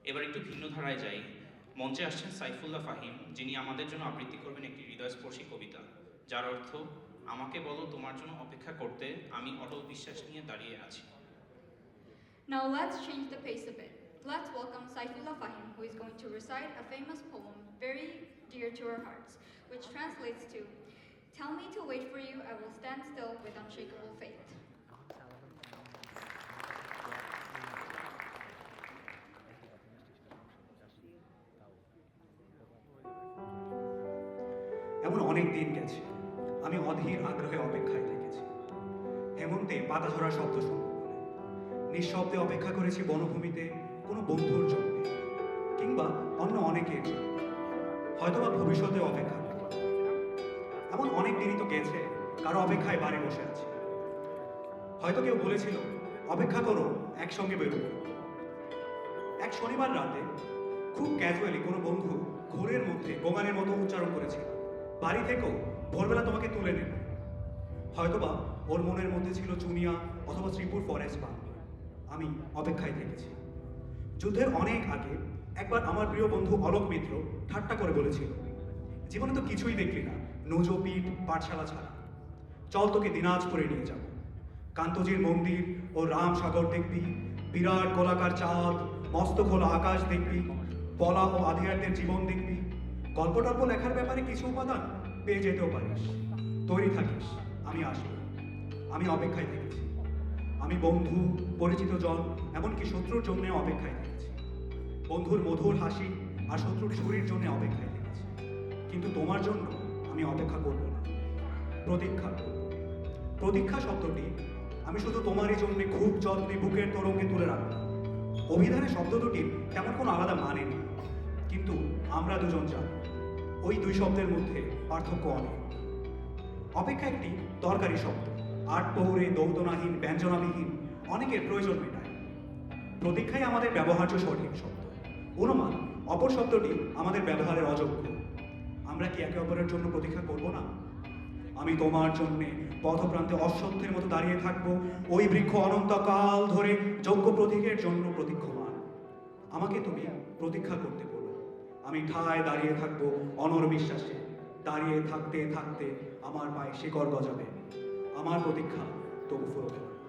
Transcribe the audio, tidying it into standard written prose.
এবার একটু ভিন্ন ধারায় যাই। মঞ্চে আসছেন সাইফুল্লাহ ফাহিম, যিনি আমাদের জন্য আবৃত্তি করবেন একটি হৃদয়স্পর্শী কবিতা, যার অর্থ, আমাকে বলো তোমার জন্য অপেক্ষা করতে, আমি অটল বিশ্বাস নিয়ে দাঁড়িয়ে আছি। Now let's change the pace a bit. Let's welcome Saifullah Fahim, who is going to recite a famous poem very dear to our hearts, which translates to, "Tell me to wait for you, I will stand still with unshakable faith." এমন অনেক দিন গেছে, আমি অধীর আগ্রহে অপেক্ষায় থেকেছি। হেমন্তে পাতা ঝরার শব্দ শুনব বলে নিঃশব্দে অপেক্ষা করেছি বনভূমিতে কোনো বন্ধুর জন্য, কিংবা অন্য অনেকের জন্য, হয়তোবা ভবিষ্যতে অপেক্ষা করব। এমন অনেক দিনই তো গেছে, কারো অপেক্ষায় বাড়ি বসে আছি। হয়তো কেউ বলেছিল, অপেক্ষা করো, একসঙ্গে বেরোবো। এক শনিবার রাতে খুব ক্যাজুয়ালি কোনো বন্ধু ঘোরের মধ্যে গোগানের মতো উচ্চারণ করেছিল, বাড়ি থেকেও ভোরবেলা তোমাকে তুলে নেবে। হয়তোবা ওর মনের মধ্যে ছিল চুনিয়া অথবা শ্রীপুর ফরেস্ট পার্ক। আমি অপেক্ষায় থেকেছি। যুদ্ধের অনেক আগে একবার আমার প্রিয় বন্ধু অলোক মিত্র ঠাট্টা করে বলেছিল, জীবনে তো কিছুই দেখলি না নজো পিঠ পাঠশালা ছাড়া, চল তোকে দিনাজপুরে নিয়ে যাব। কান্তজির মন্দির ও রাম সাগর দেখবি, বিরাট গোলাকার চাঁদ, মস্ত খোলা আকাশ দেখবি, পলা ও আধিয়ারদের জীবন দেখবি। গল্প টল্প লেখার ব্যাপারে কিছু উপাদান পেয়ে যেতেও পারিস। তৈরি থাকিস, আমি আসবো। আমি অপেক্ষায় থেকেছি। আমি বন্ধু, পরিচিত জন, এমনকি শত্রুর জন্য অপেক্ষায় থেকেছি। বন্ধুর মধুর হাসি আর শত্রুর ছুরির জন্য অপেক্ষায় থেকেছি। কিন্তু তোমার জন্য আমি অপেক্ষা করব না, প্রতীক্ষা করব। প্রতীক্ষা শব্দটি আমি শুধু তোমারই জন্য খুব যত্নে বুকের তরঙ্গে তুলে রাখলাম। অভিধানে শব্দ দুটির তেমন কোনো আলাদা মানে নেই, কিন্তু আমরা দুজন জানি ওই দুই শব্দের মধ্যে পার্থক্য অনেক। অপেক্ষা একটি দরকারি শব্দ, আট প্রহরে দৌতনাহীন ব্যঞ্জনাবিহীন অনেকের প্রয়োজন মেটায়। প্রতীক্ষাই আমাদের ব্যবহার্য সঠিক শব্দ। অনুমান অপর শব্দটি আমাদের ব্যবহারের অযোগ্য। আমরা কি একে অপরের জন্য প্রতীক্ষা করব না? আমি তোমার জন্যে পথপ্রান্তে অশ্বত্থের মতো দাঁড়িয়ে থাকবো, ওই বৃক্ষ অনন্তকাল ধরে যোগ্য প্রতীকের জন্য প্রতীক্ষমান। আমাকে তুমি প্রতীক্ষা করতে বলো, আমি ঠায় দাঁড়িয়ে থাকবো অনর্বিশ্বাসে। দাঁড়িয়ে থাকতে থাকতে আমার পায়ে শিকড় গজাবে, আমার প্রতীক্ষা তবু ফুরবে না।